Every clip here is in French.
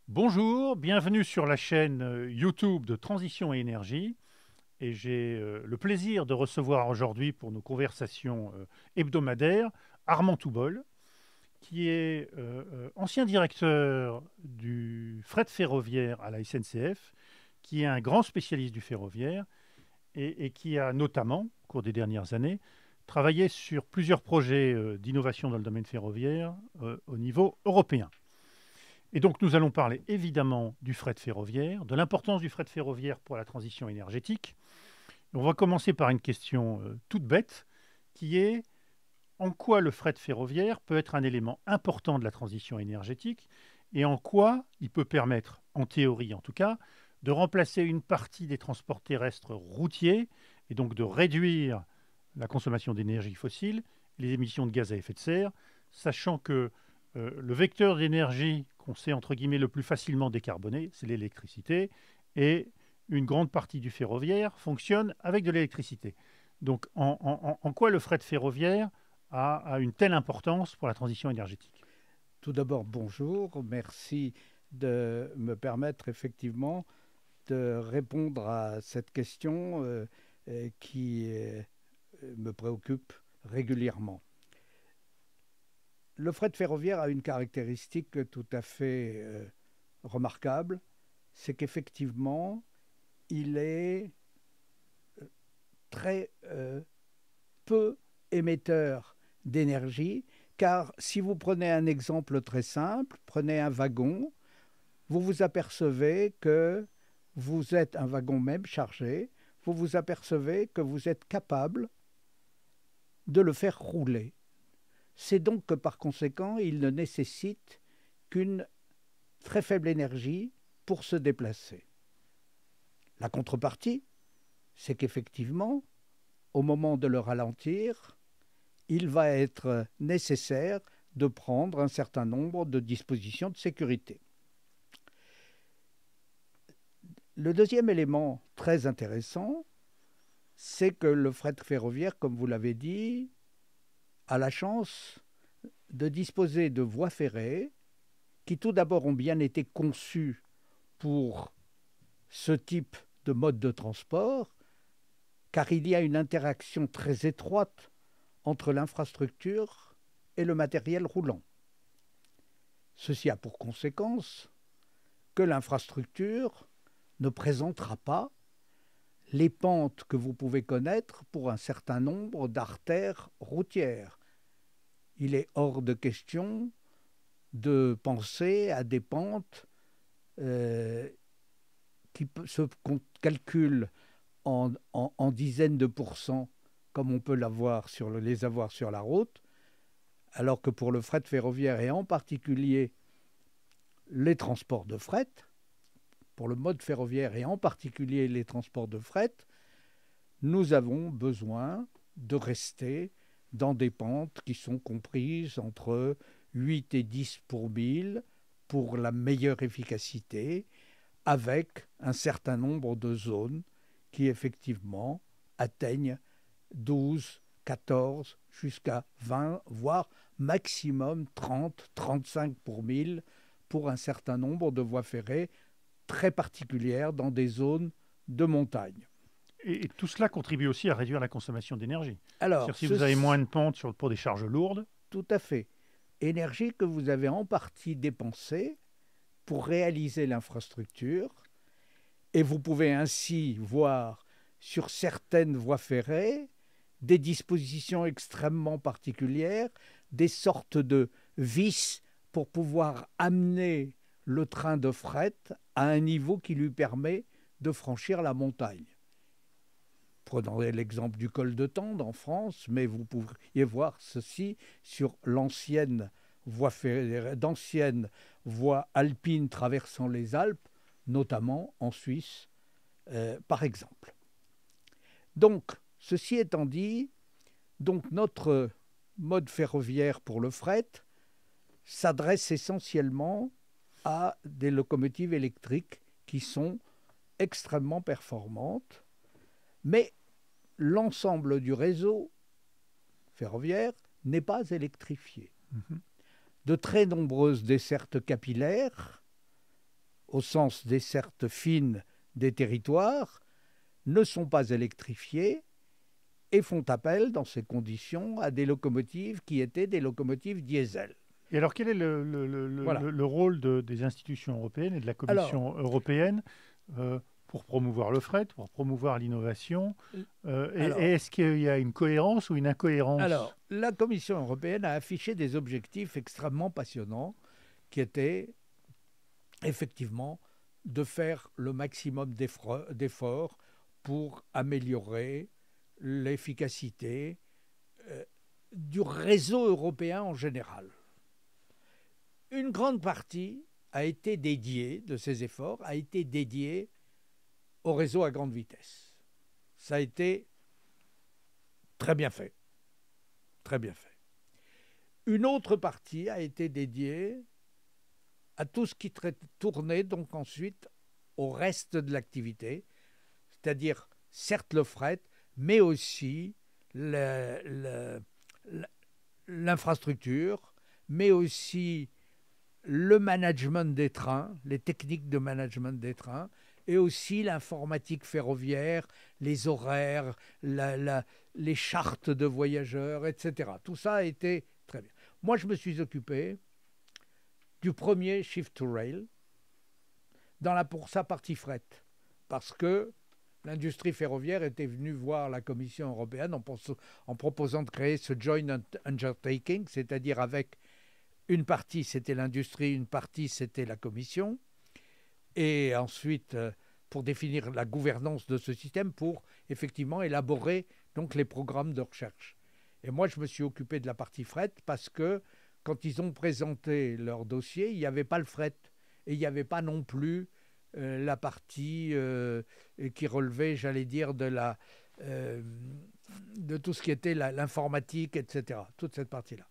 Bonjour, bienvenue sur la chaîne YouTube de Transition et Énergie. Et j'ai le plaisir de recevoir aujourd'hui pour nos conversations hebdomadaires Armand Toubol, qui est ancien directeur du fret ferroviaire à la SNCF, qui est un grand spécialiste du ferroviaire et qui a notamment, au cours des dernières années, travaillé sur plusieurs projets d'innovation dans le domaine ferroviaire au niveau européen. Et donc, nous allons parler évidemment du fret ferroviaire, de l'importance du fret ferroviaire pour la transition énergétique. Et on va commencer par une question toute bête, qui est en quoi le fret ferroviaire peut être un élément important de la transition énergétique et en quoi il peut permettre, en théorie en tout cas, de remplacer une partie des transports terrestres routiers et donc de réduire la consommation d'énergie fossile, les émissions de gaz à effet de serre, sachant que le vecteur d'énergie qu'on sait entre guillemets le plus facilement décarboner, c'est l'électricité, et une grande partie du ferroviaire fonctionne avec de l'électricité. Donc en quoi le fret ferroviaire a une telle importance pour la transition énergétique? Tout d'abord, bonjour. Merci de me permettre effectivement de répondre à cette question qui me préoccupe régulièrement. Le fret ferroviaire a une caractéristique tout à fait remarquable, c'est qu'effectivement, il est très peu émetteur d'énergie, car si vous prenez un exemple très simple, prenez un wagon, vous vous apercevez que vous êtes un wagon même chargé, vous vous apercevez que vous êtes capable de le faire rouler. C'est donc que par conséquent, il ne nécessite qu'une très faible énergie pour se déplacer. La contrepartie, c'est qu'effectivement, au moment de le ralentir, il va être nécessaire de prendre un certain nombre de dispositions de sécurité. Le deuxième élément très intéressant, c'est que le fret ferroviaire, comme vous l'avez dit, a la chance de disposer de voies ferrées qui tout d'abord ont bien été conçues pour ce type de mode de transport, car il y a une interaction très étroite entre l'infrastructure et le matériel roulant. Ceci a pour conséquence que l'infrastructure ne présentera pas les pentes que vous pouvez connaître pour un certain nombre d'artères routières. Il est hors de question de penser à des pentes qui se calculent en dizaines de pourcents, comme on peut les avoir sur la route, alors que pour le fret ferroviaire et en particulier les transports de fret, pour le mode ferroviaire et en particulier les transports de fret, nous avons besoin de rester dans des pentes qui sont comprises entre 8 et 10 pour 1000 pour la meilleure efficacité, avec un certain nombre de zones qui effectivement atteignent 12, 14 jusqu'à 20, voire maximum 30, 35 pour 1000 pour un certain nombre de voies ferrées très particulières dans des zones de montagne. Et tout cela contribue aussi à réduire la consommation d'énergie. Alors, C'est-à-dire si vous avez moins de pentes pour des charges lourdes. tout à fait. Énergie que vous avez en partie dépensée pour réaliser l'infrastructure, et vous pouvez ainsi voir sur certaines voies ferrées des dispositions extrêmement particulières, des sortes de vis pour pouvoir amener le train de fret à un niveau qui lui permet de franchir la montagne. Prenons l'exemple du col de Tende en France, mais vous pourriez voir ceci sur d'anciennes voies alpines traversant les Alpes, notamment en Suisse, par exemple. Donc, ceci étant dit, donc notre mode ferroviaire pour le fret s'adresse essentiellement à des locomotives électriques qui sont extrêmement performantes, mais l'ensemble du réseau ferroviaire n'est pas électrifié. Mhm. De très nombreuses dessertes capillaires au sens desserte fine des territoires, ne sont pas électrifiées et font appel, dans ces conditions, à des locomotives qui étaient des locomotives diesel. Et alors, quel est Voilà. le rôle des institutions européennes et de la Commission européenne pour promouvoir le fret, pour promouvoir l'innovation et est-ce qu'il y a une cohérence ou une incohérence? Alors, la Commission européenne a affiché des objectifs extrêmement passionnants qui étaient effectivement de faire le maximum d'efforts pour améliorer l'efficacité du réseau européen en général. Une grande partie a été dédiée, de ces efforts, a été dédiée au réseau à grande vitesse. Ça a été très bien fait. Très bien fait. Une autre partie a été dédiée à tout ce qui tournait donc ensuite au reste de l'activité, c'est-à-dire certes le fret, mais aussi l'infrastructure, mais aussi le management des trains, les techniques de management des trains, et aussi l'informatique ferroviaire, les horaires, les chartes de voyageurs, etc. Tout ça a été très bien. Moi, je me suis occupé du premier Shift to Rail pour sa partie fret, parce que l'industrie ferroviaire était venue voir la Commission européenne en proposant de créer ce joint undertaking, c'est-à-dire avec une partie c'était l'industrie, une partie c'était la Commission, et ensuite pour définir la gouvernance de ce système, pour effectivement élaborer donc les programmes de recherche. Et moi je me suis occupé de la partie fret parce que quand ils ont présenté leur dossier, il n'y avait pas le fret et il n'y avait pas non plus la partie qui relevait, j'allais dire, de tout ce qui était l'informatique, etc. Toute cette partie-là.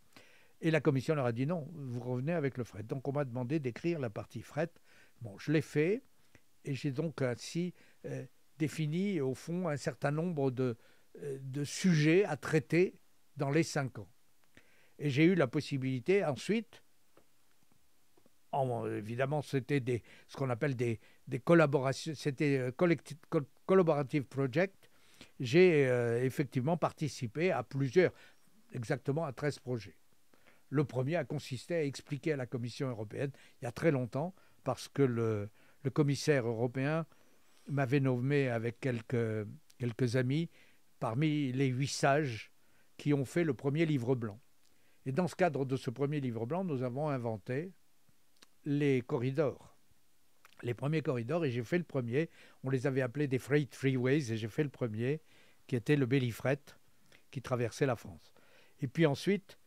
Et la Commission leur a dit non, vous revenez avec le fret. Donc on m'a demandé d'écrire la partie fret. Bon, je l'ai fait et j'ai donc ainsi défini au fond un certain nombre de sujets à traiter dans les 5 ans. Et j'ai eu la possibilité ensuite, évidemment c'était ce qu'on appelle des collaborations, c'était collaborative project. J'ai effectivement participé à plusieurs, exactement à 13 projets. Le premier a consisté à expliquer à la Commission européenne, il y a très longtemps, parce que le commissaire européen m'avait nommé avec quelques amis parmi les 8 sages qui ont fait le premier livre blanc. Et dans ce cadre de ce premier livre blanc, nous avons inventé les corridors. Les premiers corridors, et j'ai fait le premier. On les avait appelés des freight freeways, et j'ai fait le premier, qui était le Belly-Fret, qui traversait la France. Et puis ensuite,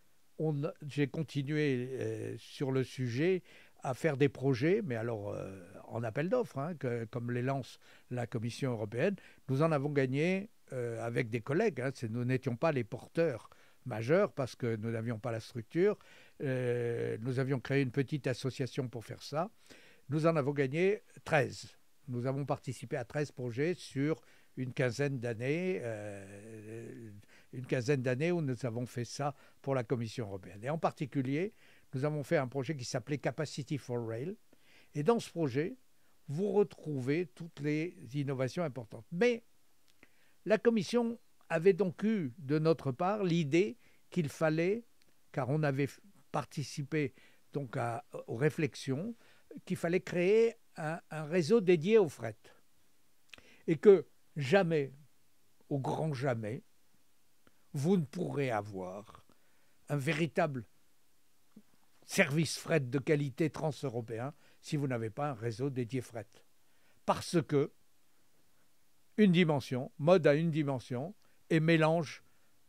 j'ai continué sur le sujet à faire des projets, mais alors en appel d'offres, hein, comme les lance la Commission européenne. Nous en avons gagné avec des collègues. Hein, nous n'étions pas les porteurs majeurs parce que nous n'avions pas la structure. Nous avions créé une petite association pour faire ça. Nous en avons gagné 13. Nous avons participé à 13 projets sur une quinzaine d'années où nous avons fait ça pour la Commission européenne. Et en particulier, nous avons fait un projet qui s'appelait Capacity for Rail. Et dans ce projet, vous retrouvez toutes les innovations importantes. Mais la Commission avait donc eu de notre part l'idée qu'il fallait, car on avait participé donc aux réflexions, qu'il fallait créer un réseau dédié au fret. Et que jamais, au grand jamais, vous ne pourrez avoir un véritable service fret de qualité transeuropéen si vous n'avez pas un réseau dédié fret. Parce que une dimension, mode à une dimension, et mélange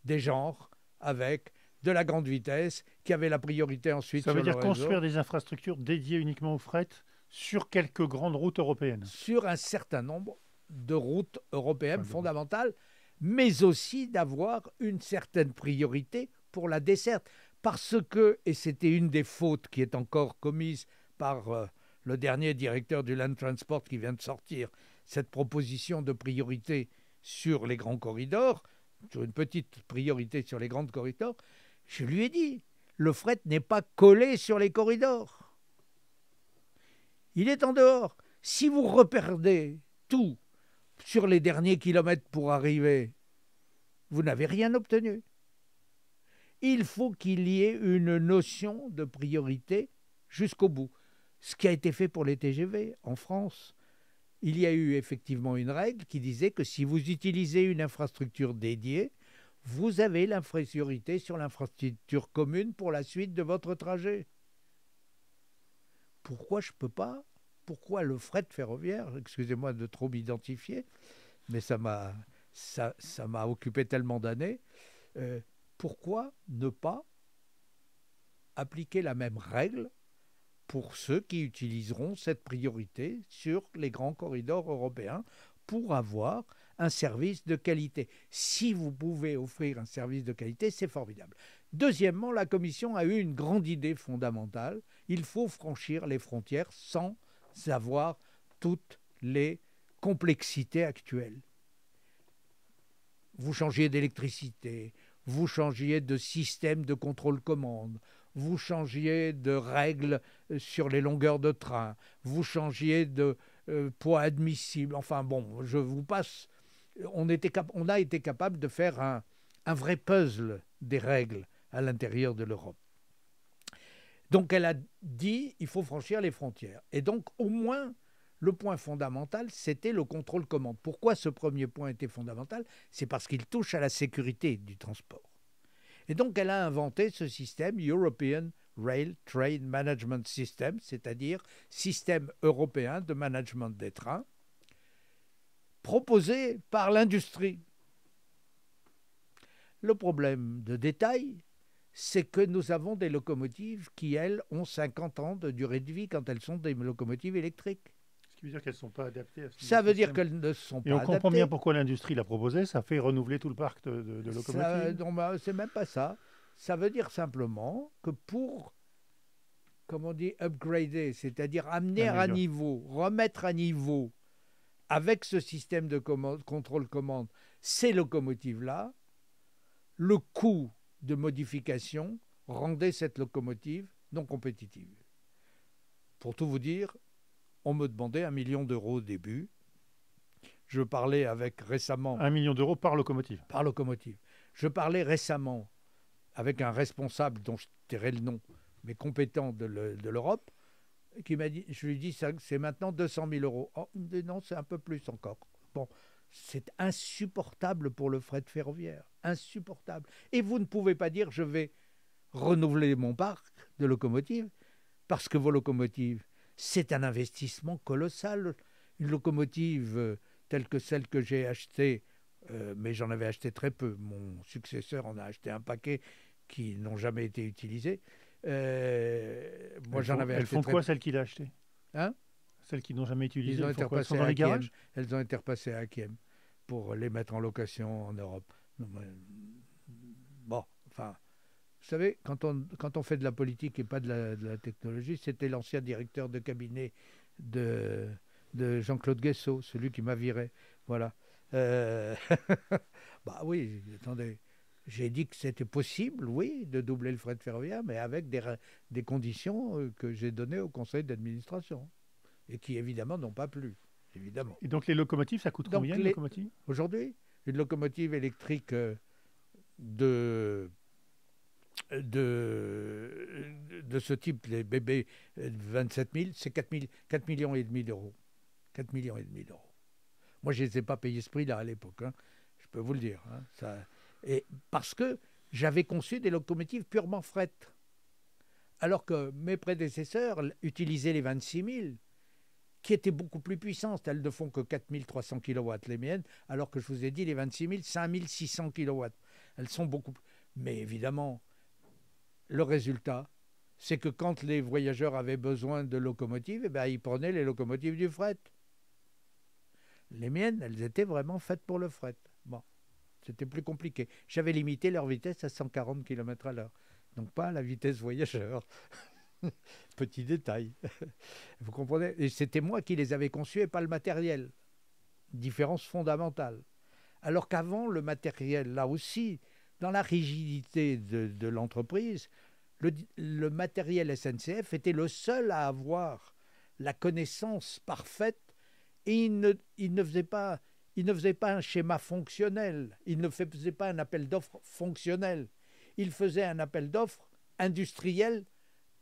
des genres avec de la grande vitesse qui avait la priorité ensuite sur le réseau. Ça veut dire construire des infrastructures dédiées uniquement au fret sur quelques grandes routes européennes. Sur un certain nombre de routes européennes fondamentales, mais aussi d'avoir une certaine priorité pour la desserte. Parce que, et c'était une des fautes qui est encore commise par le dernier directeur du Land Transport qui vient de sortir, cette proposition de priorité sur les grands corridors, sur une petite priorité sur les grands corridors, je lui ai dit, le fret n'est pas collé sur les corridors. Il est en dehors. Si vous reperdez tout sur les derniers kilomètres pour arriver, vous n'avez rien obtenu. Il faut qu'il y ait une notion de priorité jusqu'au bout. Ce qui a été fait pour les TGV en France. Il y a eu effectivement une règle qui disait que si vous utilisez une infrastructure dédiée, vous avez la priorité sur l'infrastructure commune pour la suite de votre trajet. Pourquoi je ne peux pas? Pourquoi le fret ferroviaire? Excusez-moi de trop m'identifier, mais ça m'a occupé tellement d'années. Pourquoi ne pas appliquer la même règle pour ceux qui utiliseront cette priorité sur les grands corridors européens pour avoir un service de qualité? Si vous pouvez offrir un service de qualité, c'est formidable. Deuxièmement, la Commission a eu une grande idée fondamentale. Il faut franchir les frontières sans avoir toutes les complexités actuelles. Vous changiez d'électricité, vous changiez de système de contrôle-commande, vous changiez de règles sur les longueurs de train, vous changiez de poids admissible. Enfin bon, je vous passe. On a été capable de faire un vrai puzzle des règles à l'intérieur de l'Europe. Donc elle a dit il faut franchir les frontières. Et donc au moins le point fondamental, c'était le contrôle-commande. Pourquoi ce premier point était fondamental? C'est parce qu'il touche à la sécurité du transport. Et donc elle a inventé ce système European Rail Train Management System, c'est-à-dire système européen de management des trains, proposé par l'industrie. Le problème de détail, c'est que nous avons des locomotives qui, elles, ont 50 ans de durée de vie quand elles sont des locomotives électriques. Ce qui veut dire qu'elles ne sont pas adaptées à ce Ça veut dire qu'elles ne sont pas adaptées. Et on comprend bien adaptées. pourquoi l'industrie l'a proposé, ça fait renouveler tout le parc de locomotives. Non, c'est même pas ça. Ça veut dire simplement que pour, comme on dit, upgrader, c'est-à-dire amener à niveau, remettre à niveau avec ce système de contrôle-commande ces locomotives-là, le coût de modification rendait cette locomotive non compétitive. Pour tout vous dire, on me demandait 1 million d'euros au début. Je parlais avec récemment... 1 million d'euros par locomotive. Par locomotive. Je parlais récemment avec un responsable dont je tairai le nom, mais compétent de l'Europe, qui m'a dit, je lui ai dit, c'est maintenant 200 000 euros. Oh, non, c'est un peu plus encore. Bon, c'est insupportable pour le fret ferroviaire. Insupportable. Et vous ne pouvez pas dire, je vais renouveler mon parc de locomotives, parce que vos locomotives, c'est un investissement colossal. Une locomotive telle que celle que j'ai achetée, mais j'en avais acheté très peu. Mon successeur en a acheté un paquet qui n'ont jamais été utilisés. Moi, j'en avais acheté. Elles font quoi, celles qu'il a achetées? Hein? Celles qui n'ont jamais été utilisées, elles sont dans les garages? Elles ont été repassées à Akiem pour les mettre en location en Europe. Bon, enfin, vous savez, quand on fait de la politique et pas de la technologie, c'était l'ancien directeur de cabinet de Jean-Claude Guessot, celui qui m'a viré. Voilà. Bah oui, attendez. J'ai dit que c'était possible, oui, de doubler le fret ferroviaire, mais avec des conditions que j'ai données au conseil d'administration et qui, évidemment, n'ont pas plu. Évidemment. Et donc, les locomotives, ça coûte combien, une locomotive? Aujourd'hui, une locomotive électrique de ce type, les BB 27 000, c'est 4 millions et demi d'euros. 4 millions et demi d'euros. Moi, je ne les ai pas payés ce prix-là à l'époque, hein. Je peux vous le dire. Hein. Et parce que j'avais conçu des locomotives purement fret. Alors que mes prédécesseurs utilisaient les 26 000, qui étaient beaucoup plus puissantes. Elles ne font que 4 300 kW, les miennes, alors que je vous ai dit, les 26 000, 5 600 kW. Elles sont beaucoup plus... Mais évidemment, le résultat, c'est que quand les voyageurs avaient besoin de locomotives, eh bien, ils prenaient les locomotives du fret. Les miennes, elles étaient vraiment faites pour le fret. Bon, c'était plus compliqué. J'avais limité leur vitesse à 140 km/h, donc pas à la vitesse voyageur. Petit détail. Vous comprenez? Et c'était moi qui les avais conçus et pas le matériel. Différence fondamentale. Alors qu'avant, le matériel, là aussi, dans la rigidité de l'entreprise, le matériel SNCF était le seul à avoir la connaissance parfaite et il ne faisait pas un schéma fonctionnel, il ne faisait pas un appel d'offres fonctionnel, il faisait un appel d'offres industriel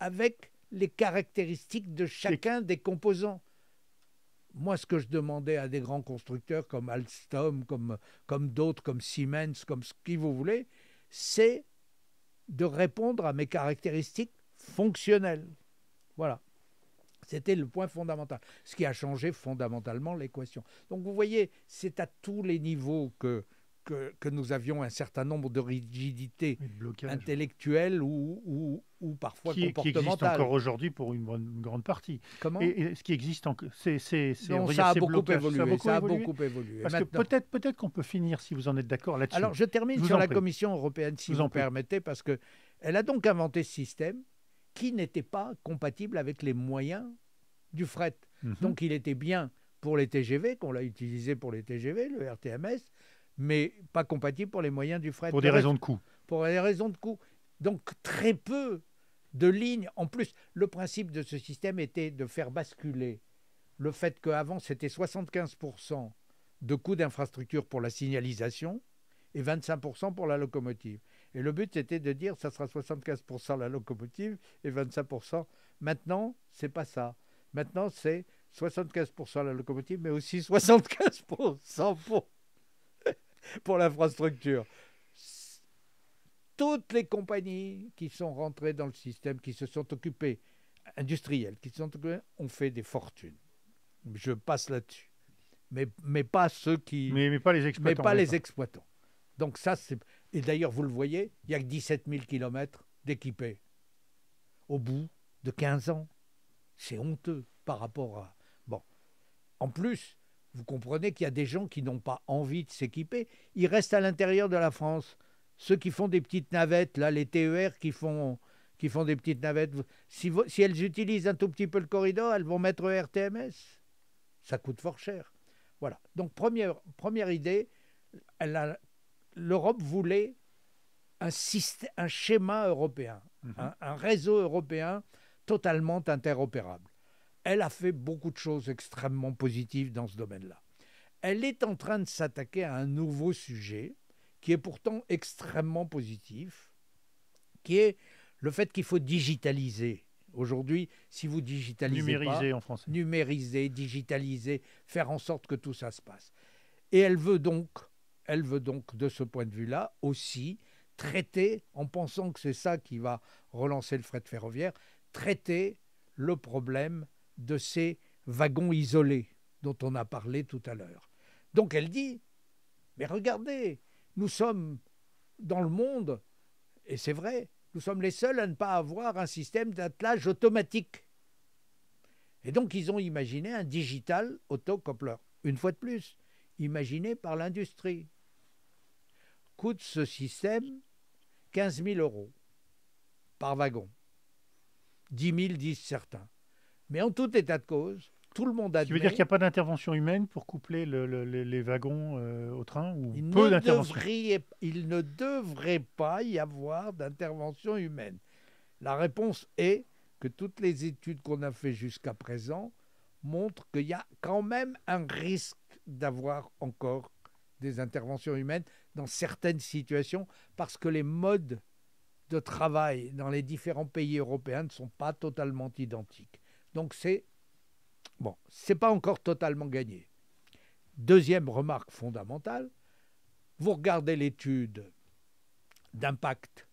avec les caractéristiques de chacun des composants. Moi, ce que je demandais à des grands constructeurs comme Alstom, comme d'autres, comme Siemens, comme ce qui vous voulez, c'est de répondre à mes caractéristiques fonctionnelles. Voilà. C'était le point fondamental, ce qui a changé fondamentalement l'équation. Donc vous voyez, c'est à tous les niveaux que nous avions un certain nombre de rigidités intellectuelles ou parfois comportementales. Qui existe encore aujourd'hui pour une grande partie. Comment ? Et ce qui existe encore, ça a beaucoup évolué. Ça a beaucoup évolué. Parce que peut-être qu'on peut finir, si vous en êtes d'accord, là-dessus. Alors je termine sur la Commission européenne, si vous permettez, parce qu'elle a donc inventé ce système qui n'était pas compatible avec les moyens du fret. Donc il était bien pour les TGV, qu'on l'a utilisé pour les TGV, le RTMS, mais pas compatible pour les moyens du fret. Pour des raisons de coût. Pour des raisons de coût. Donc très peu de lignes. En plus, le principe de ce système était de faire basculer le fait qu'avant, c'était 75% de coûts d'infrastructure pour la signalisation et 25% pour la locomotive. Et le but, c'était de dire ça sera 75% la locomotive et 25%. Maintenant, c'est pas ça. Maintenant, c'est 75% la locomotive, mais aussi 75% pour l'infrastructure. Toutes les compagnies qui sont rentrées dans le système, qui se sont occupées, industrielles, qui se sont occupées, ont fait des fortunes. Je passe là-dessus. Mais pas ceux qui... Mais pas les exploitants. Mais pas les exploitants. Donc ça, c'est... Et d'ailleurs, vous le voyez, il n'y a que 17 000 km d'équipés. Au bout de 15 ans. C'est honteux par rapport à... Bon. En plus, vous comprenez qu'il y a des gens qui n'ont pas envie de s'équiper. Ils restent à l'intérieur de la France. Ceux qui font des petites navettes, là, les TER qui font des petites navettes, si elles utilisent un tout petit peu le corridor, elles vont mettre RTMS. Ça coûte fort cher. Voilà. Donc, première idée, l'Europe voulait un schéma européen, un réseau européen totalement interopérable. Elle a fait beaucoup de choses extrêmement positives dans ce domaine-là. Elle est en train de s'attaquer à un nouveau sujet qui est pourtant extrêmement positif, qui est le fait qu'il faut digitaliser. Aujourd'hui, si vous digitalisez numériser en français. Numériser, digitaliser, faire en sorte que tout ça se passe. Et elle veut donc, de ce point de vue-là, aussi traiter, en pensant que c'est ça qui va relancer le fret ferroviaire, traiter le problème de ces wagons isolés dont on a parlé tout à l'heure. Donc elle dit, mais regardez, nous sommes dans le monde, et c'est vrai, nous sommes les seuls à ne pas avoir un système d'attelage automatique. Et donc ils ont imaginé un digital autocoupler, une fois de plus, imaginé par l'industrie. Coûte ce système 15 000 € par wagon. 10 000 disent certains. Mais en tout état de cause, tout le monde admet... Tu veux dire qu'il n'y a pas d'intervention humaine pour coupler les wagons au train ou il peu d'intervention? Il ne devrait pas y avoir d'intervention humaine. La réponse est que toutes les études qu'on a faites jusqu'à présent montrent qu'il y a quand même un risque d'avoir encore des interventions humaines dans certaines situations parce que les modes de travail dans les différents pays européens ne sont pas totalement identiques. Donc c'est pas encore totalement gagné. Deuxième remarque fondamentale, vous regardez l'étude d'impact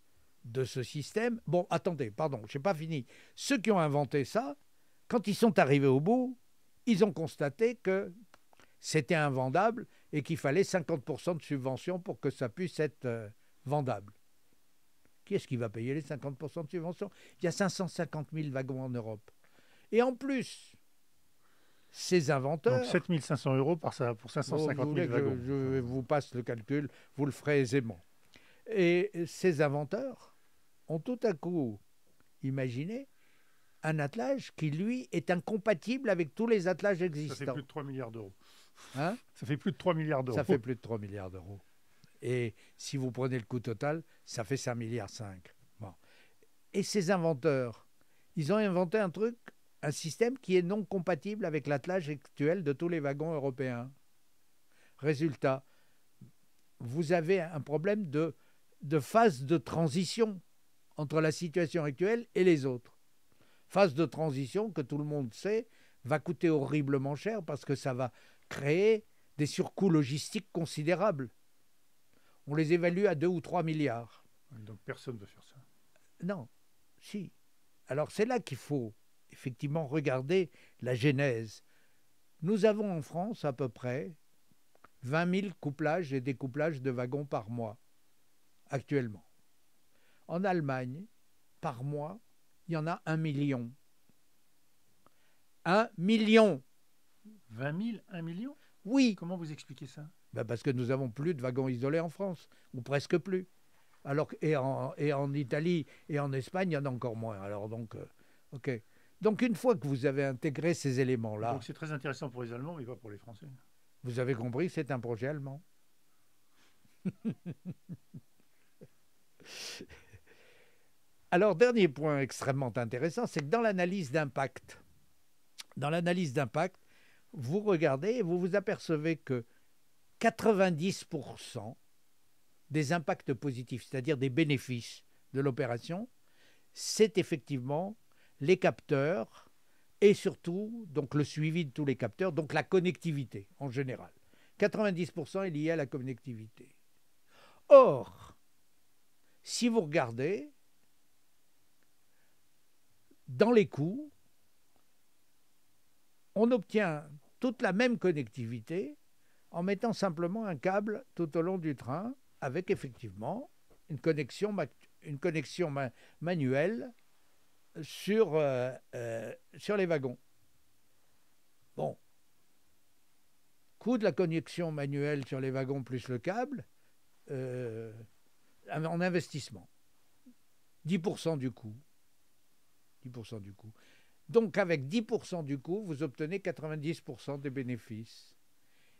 de ce système. Bon, attendez, pardon, je n'ai pas fini. Ceux qui ont inventé ça, quand ils sont arrivés au bout, ils ont constaté que c'était invendable et qu'il fallait 50% de subvention pour que ça puisse être vendable. Qui est-ce qui va payer les 50% de subvention? Il y a 550 000 wagons en Europe. Et en plus, ces inventeurs... Donc 7 500 € pour 550 000 wagons. Je vous passe le calcul, vous le ferez aisément. Et ces inventeurs ont tout à coup imaginé un attelage qui, lui, est incompatible avec tous les attelages existants. Ça fait plus de 3 milliards d'euros. Hein? Ça fait plus de 3 milliards d'euros. Ça fait plus de 3 milliards d'euros. Et si vous prenez le coût total, ça fait 5,5 milliards. Bon. Et ces inventeurs, ils ont inventé un truc un système qui est non compatible avec l'attelage actuel de tous les wagons européens. Résultat, vous avez un problème de phase de transition entre la situation actuelle et les autres. Phase de transition que tout le monde sait va coûter horriblement cher parce que ça va créer des surcoûts logistiques considérables. On les évalue à 2 ou 3 milliards. Donc personne ne veut faire ça. Non, si. Alors c'est là qu'il faut effectivement regarder la genèse. Nous avons en France à peu près 20 000 couplages et découplages de wagons par mois, actuellement. En Allemagne, par mois, il y en a 1 million. 1 million! 20 000, 1 million? Oui! Comment vous expliquez ça? Ben parce que nous n'avons plus de wagons isolés en France, ou presque plus. Alors, et en Italie et en Espagne, il y en a encore moins. Alors donc, ok. Donc une fois que vous avez intégré ces éléments-là... Donc c'est très intéressant pour les Allemands, mais pas pour les Français. Vous avez compris, c'est un projet allemand. Alors, dernier point extrêmement intéressant, c'est que dans l'analyse d'impact, vous regardez et vous vous apercevez que 90% des impacts positifs, c'est-à-dire des bénéfices de l'opération, c'est effectivement les capteurs et surtout donc le suivi de tous les capteurs, donc la connectivité en général. 90% est lié à la connectivité. Or, si vous regardez, dans les coûts, on obtient toute la même connectivité en mettant simplement un câble tout au long du train avec effectivement une connexion manuelle sur les wagons. Bon. Coût de la connexion manuelle sur les wagons plus le câble, en investissement. 10% du coût. 10% du coût. Donc avec 10% du coût, vous obtenez 90% des bénéfices.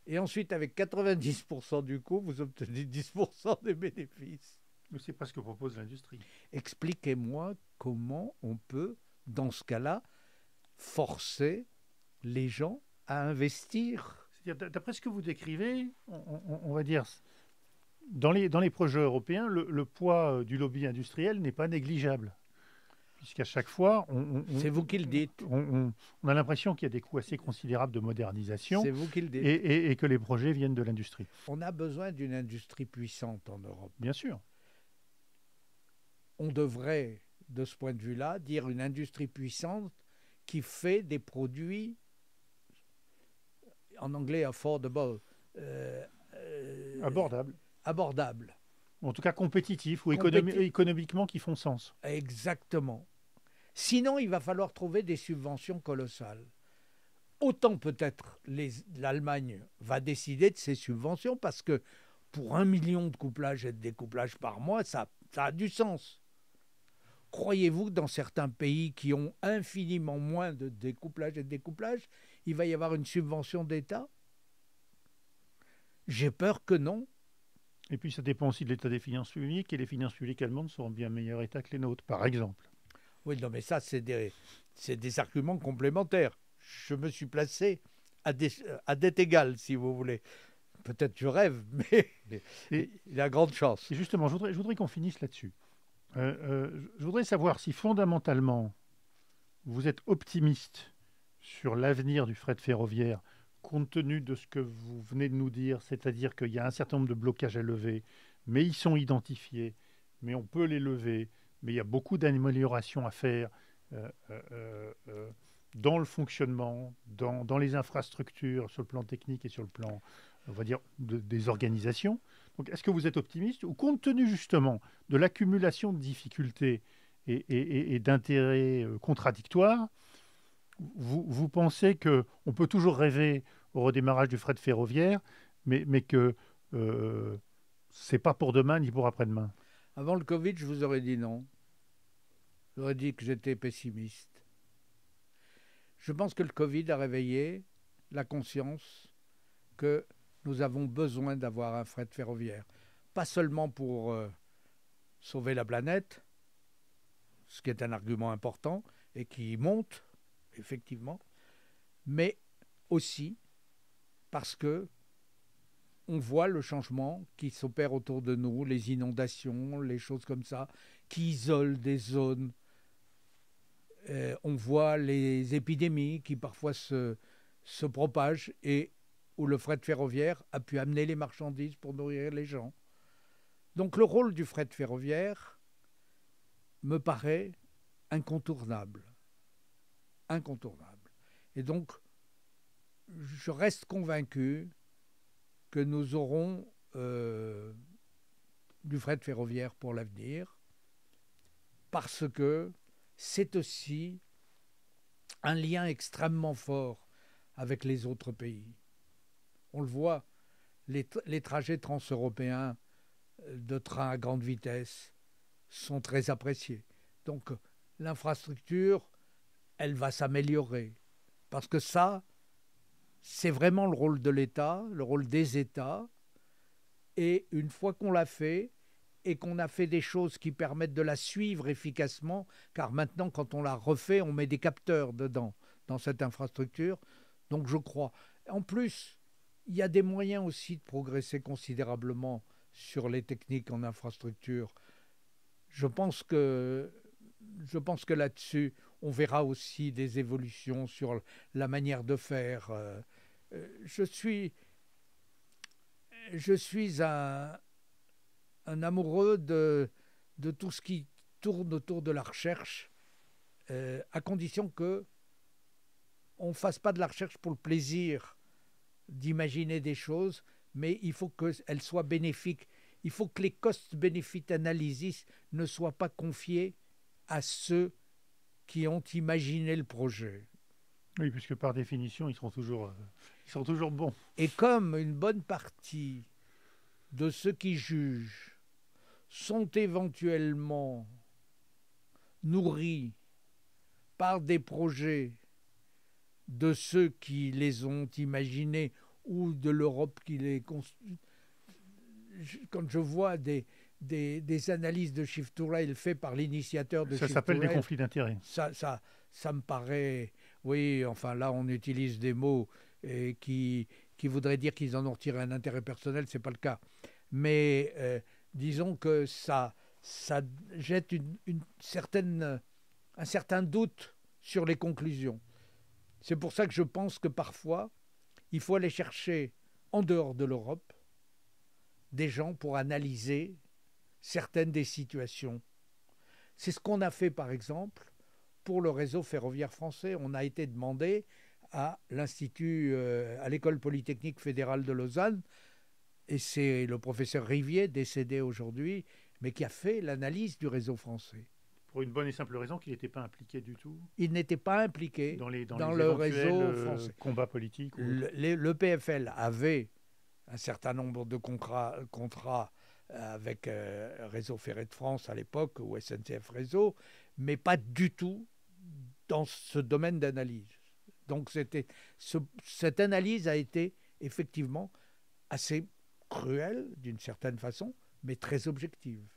Et ensuite, avec 90% du coût, vous obtenez 10% des bénéfices. Mais c'est pas ce que propose l'industrie. Expliquez-moi comment on peut, dans ce cas-là, forcer les gens à investir. C'est-à-dire, d'après ce que vous décrivez, on va dire, dans les projets européens, le poids du lobby industriel n'est pas négligeable. Puisqu'à chaque fois, c'est vous qui le dites. On a l'impression qu'il y a des coûts assez considérables de modernisation. C'est vous qui le dites. Et que les projets viennent de l'industrie. On a besoin d'une industrie puissante en Europe. Bien sûr. On devrait, de ce point de vue-là, dire une industrie puissante qui fait des produits, en anglais affordable, abordables. En tout cas compétitifs ou économiquement qui font sens. Exactement. Sinon, il va falloir trouver des subventions colossales. Autant peut-être l'Allemagne va décider de ces subventions parce que pour 1 million de couplages et de découplages par mois, ça a du sens. Croyez-vous que dans certains pays qui ont infiniment moins de découplage et de découplage, il va y avoir une subvention d'État? J'ai peur que non. Et puis ça dépend aussi de l'état des finances publiques, et les finances publiques allemandes sont en bien meilleur état que les nôtres, par exemple. Oui, non, mais ça, c'est des arguments complémentaires. Je me suis placé à dette égale, si vous voulez. Peut-être je rêve, mais il y a grande chance. Et justement, je voudrais qu'on finisse là-dessus. Je voudrais savoir si fondamentalement, vous êtes optimiste sur l'avenir du fret ferroviaire, compte tenu de ce que vous venez de nous dire, c'est-à-dire qu'il y a un certain nombre de blocages à lever, mais ils sont identifiés, mais on peut les lever, mais il y a beaucoup d'améliorations à faire dans le fonctionnement, dans les infrastructures, sur le plan technique et sur le plan, on va dire, des organisations. Donc, est-ce que vous êtes optimiste ou compte tenu justement de l'accumulation de difficultés et d'intérêts contradictoires, vous pensez qu'on peut toujours rêver au redémarrage du fret ferroviaire, mais que c'est pas pour demain ni pour après-demain? Avant le Covid, je vous aurais dit non. J'aurais dit que j'étais pessimiste. Je pense que le Covid a réveillé la conscience que nous avons besoin d'avoir un fret ferroviaire. Pas seulement pour sauver la planète, ce qui est un argument important et qui monte effectivement, mais aussi parce que on voit le changement qui s'opère autour de nous, les inondations, les choses comme ça, qui isolent des zones. On voit les épidémies qui parfois se propagent et où le fret ferroviaire a pu amener les marchandises pour nourrir les gens. Donc le rôle du fret ferroviaire me paraît incontournable. Incontournable. Et donc, je reste convaincu que nous aurons du fret ferroviaire pour l'avenir, parce que c'est aussi un lien extrêmement fort avec les autres pays. On le voit, les trajets transeuropéens de train à grande vitesse sont très appréciés. Donc l'infrastructure, elle va s'améliorer. Parce que ça, c'est vraiment le rôle de l'État, le rôle des États. Et une fois qu'on l'a fait, et qu'on a fait des choses qui permettent de la suivre efficacement, car maintenant, quand on la refait, on met des capteurs dedans, dans cette infrastructure. Donc je crois. En plus, il y a des moyens aussi de progresser considérablement sur les techniques en infrastructure. Je pense que là-dessus, on verra aussi des évolutions sur la manière de faire. Je suis un amoureux de tout ce qui tourne autour de la recherche, à condition que on ne fasse pas de la recherche pour le plaisir d'imaginer des choses, mais il faut qu'elles soient bénéfiques. Il faut que les cost-benefit analysis ne soient pas confiés à ceux qui ont imaginé le projet. Oui, puisque par définition, ils seront toujours bons. Et comme une bonne partie de ceux qui jugent sont éventuellement nourris par des projets de ceux qui les ont imaginés ou de l'Europe qui les construit. Quand je vois des analyses de Shift to Rail faites par l'initiateur de Shift to Rail, ça s'appelle des conflits d'intérêts. Ça me paraît... Oui, enfin là, on utilise des mots qui voudraient dire qu'ils en ont tiré un intérêt personnel, ce n'est pas le cas. Mais disons que ça jette un certain doute sur les conclusions. C'est pour ça que je pense que parfois, il faut aller chercher en dehors de l'Europe des gens pour analyser certaines des situations. C'est ce qu'on a fait, par exemple, pour le réseau ferroviaire français. On a été demandé à l'Institut, à l'École polytechnique fédérale de Lausanne, et c'est le professeur Rivier, décédé aujourd'hui, mais qui a fait l'analyse du réseau français. Pour une bonne et simple raison qu'il n'était pas impliqué du tout. Il n'était pas impliqué dans le réseau français. Combats politiques. Le PFL avait un certain nombre de contrats avec Réseau Ferré de France à l'époque, ou SNCF Réseau, mais pas du tout dans ce domaine d'analyse. Donc cette analyse a été effectivement assez cruelle d'une certaine façon, mais très objective.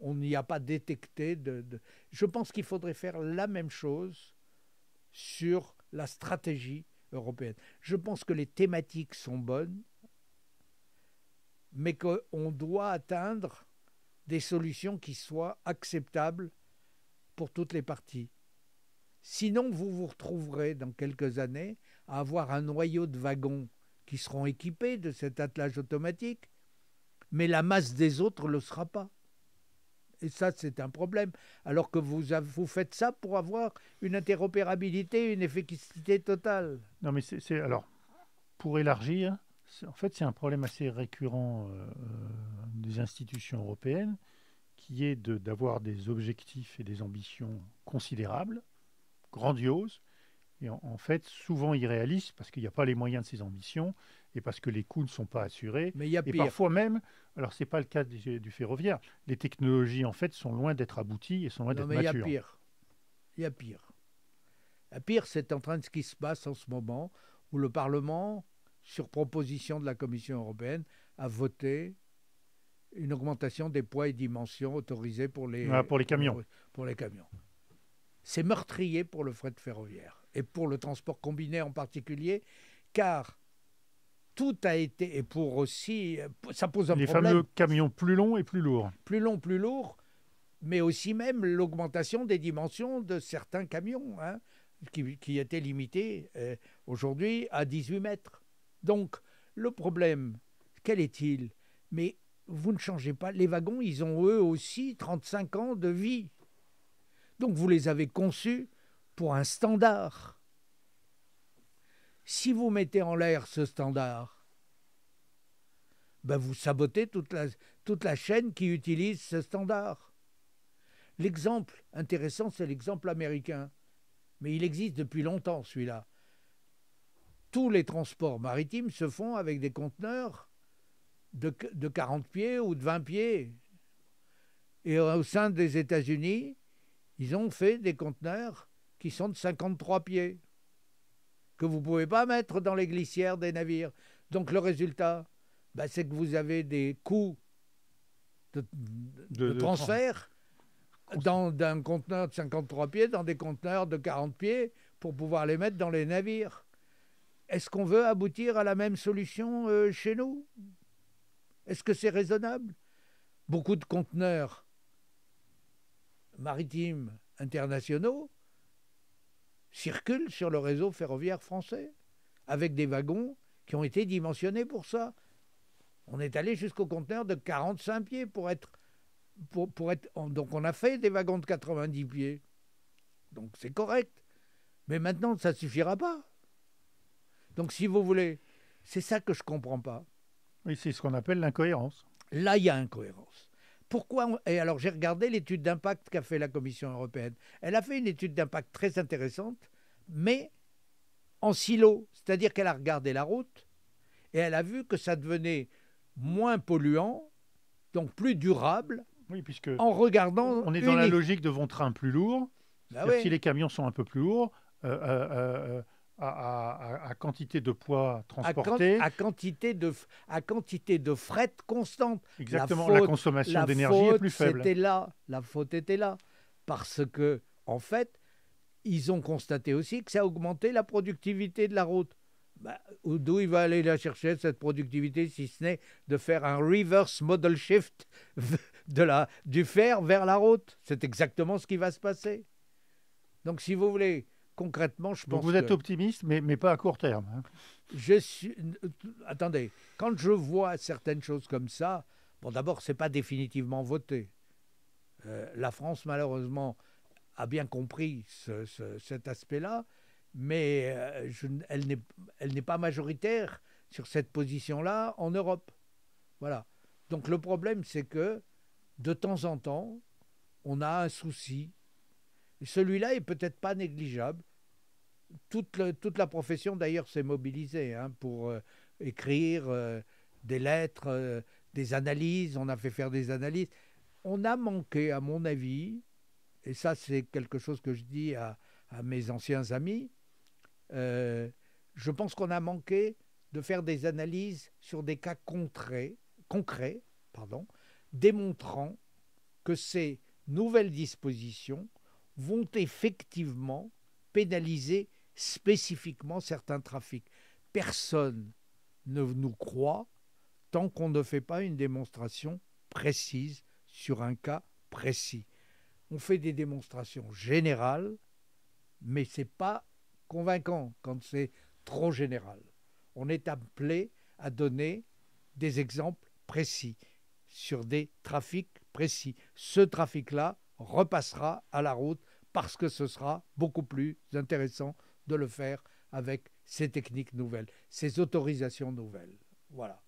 On n'y a pas détecté Je pense qu'il faudrait faire la même chose sur la stratégie européenne. Je pense que les thématiques sont bonnes, mais qu'on doit atteindre des solutions qui soient acceptables pour toutes les parties. Sinon, vous vous retrouverez dans quelques années à avoir un noyau de wagons qui seront équipés de cet attelage automatique, mais la masse des autres ne le sera pas. Et ça, c'est un problème. Alors que vous faites ça pour avoir une interopérabilité, une efficacité totale. Non, mais alors, pour élargir, en fait, c'est un problème assez récurrent des institutions européennes, qui est d'avoir des objectifs et des ambitions considérables, grandioses, et en fait, souvent irréalistes, parce qu'il n'y a pas les moyens de ces ambitions, et parce que les coûts ne sont pas assurés. Mais il y a pire. Et parfois même, alors ce n'est pas le cas du ferroviaire, les technologies, en fait, sont loin d'être abouties et sont loin d'être matures. Il y a pire. Il y a pire. La pire, c'est en train de ce qui se passe en ce moment, où le Parlement, sur proposition de la Commission européenne, a voté une augmentation des poids et dimensions autorisés pour les camions. Pour les camions. C'est meurtrier pour le fret ferroviaire. et pour le transport combiné en particulier, car tout a été, et pour aussi, ça pose un Les problème. fameux camions plus longs et plus lourds. Plus long, plus lourd, mais aussi même l'augmentation des dimensions de certains camions, hein, qui étaient limités aujourd'hui à 18 mètres. Donc, le problème, quel est-il? Mais vous ne changez pas. Les wagons, ils ont eux aussi 35 ans de vie. Donc, vous les avez conçus pour un standard. Si vous mettez en l'air ce standard, ben vous sabotez toute la chaîne qui utilise ce standard. L'exemple intéressant, c'est l'exemple américain. Mais il existe depuis longtemps, celui-là. Tous les transports maritimes se font avec des conteneurs de 40 pieds ou de 20 pieds. Et au sein des États-Unis, ils ont fait des conteneurs qui sont de 53 pieds, que vous ne pouvez pas mettre dans les glissières des navires. Donc le résultat, ben, c'est que vous avez des coûts de transfert d'un conteneur de 53 pieds dans des conteneurs de 40 pieds pour pouvoir les mettre dans les navires. Est-ce qu'on veut aboutir à la même solution chez nous? Est-ce que c'est raisonnable? Beaucoup de conteneurs maritimes internationaux circulent sur le réseau ferroviaire français avec des wagons qui ont été dimensionnés pour ça. On est allé jusqu'au conteneur de 45 pieds pour être... Donc on a fait des wagons de 90 pieds. Donc c'est correct. Mais maintenant, ça ne suffira pas. Donc si vous voulez, c'est ça que je ne comprends pas. Oui, c'est ce qu'on appelle l'incohérence. Là, il y a incohérence. Pourquoi Et alors j'ai regardé l'étude d'impact qu'a fait la Commission européenne. Elle a fait une étude d'impact très intéressante, mais en silo. C'est-à-dire qu'elle a regardé la route et elle a vu que ça devenait moins polluant, donc plus durable. Oui, puisque en regardant on est dans la logique de trains plus lourds. Ben oui. Si les camions sont un peu plus lourds, à quantité de poids transporté, à quantité de fret constante. Exactement, la consommation d'énergie est plus faible. La faute était là. Parce que, en fait, ils ont constaté aussi que ça a augmenté la productivité de la route. Ben, d'où il va aller la chercher, cette productivité, si ce n'est de faire un reverse model shift du fer vers la route. C'est exactement ce qui va se passer. Donc, si vous voulez, concrètement, je pense que... vous êtes optimiste, mais pas à court terme. Hein. Attendez, quand je vois certaines choses comme ça, bon, d'abord, ce n'est pas définitivement voté. La France, malheureusement, a bien compris cet aspect-là, mais elle n'est pas majoritaire sur cette position-là en Europe. Voilà. Donc le problème, c'est que de temps en temps, on a un souci. Celui-là est peut-être pas négligeable. Toute la profession, d'ailleurs, s'est mobilisée pour écrire des lettres, des analyses. On a fait faire des analyses. On a manqué, à mon avis, et ça, c'est quelque chose que je dis à mes anciens amis, je pense qu'on a manqué de faire des analyses sur des cas concrets, démontrant que ces nouvelles dispositions vont effectivement pénaliser spécifiquement certains trafics. Personne ne nous croit tant qu'on ne fait pas une démonstration précise sur un cas précis. On fait des démonstrations générales, mais ce n'est pas convaincant quand c'est trop général. On est appelé à donner des exemples précis sur des trafics précis. Ce trafic-là repassera à la route parce que ce sera beaucoup plus intéressant de le faire avec ces techniques nouvelles, ces autorisations nouvelles. Voilà.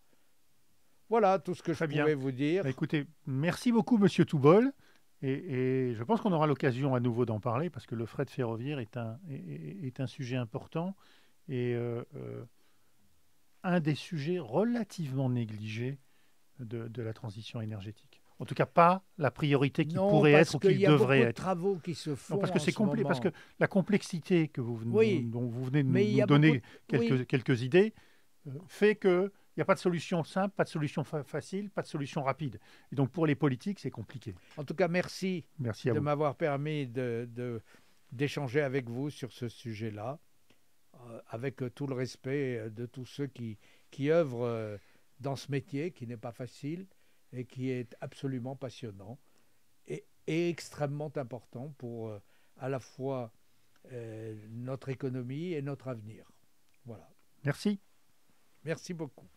Voilà tout ce que je pouvais vous dire. Écoutez, merci beaucoup, Monsieur Toubol. Et je pense qu'on aura l'occasion à nouveau d'en parler parce que le fret ferroviaire est un sujet important et un des sujets relativement négligés de la transition énergétique. En tout cas, pas la priorité qui pourrait être ou qui devrait être. Il y a beaucoup de travaux qui se font parce que c'est compliqué, parce que la complexité que dont vous venez de nous donner quelques idées fait que il n'y a pas de solution simple, pas de solution facile, pas de solution rapide. Et donc, pour les politiques, c'est compliqué. En tout cas, merci de m'avoir permis d'échanger avec vous sur ce sujet-là. avec tout le respect de tous ceux qui œuvrent dans ce métier qui n'est pas facile et qui est absolument passionnant et extrêmement important pour à la fois notre économie et notre avenir. Voilà. Merci. Merci beaucoup.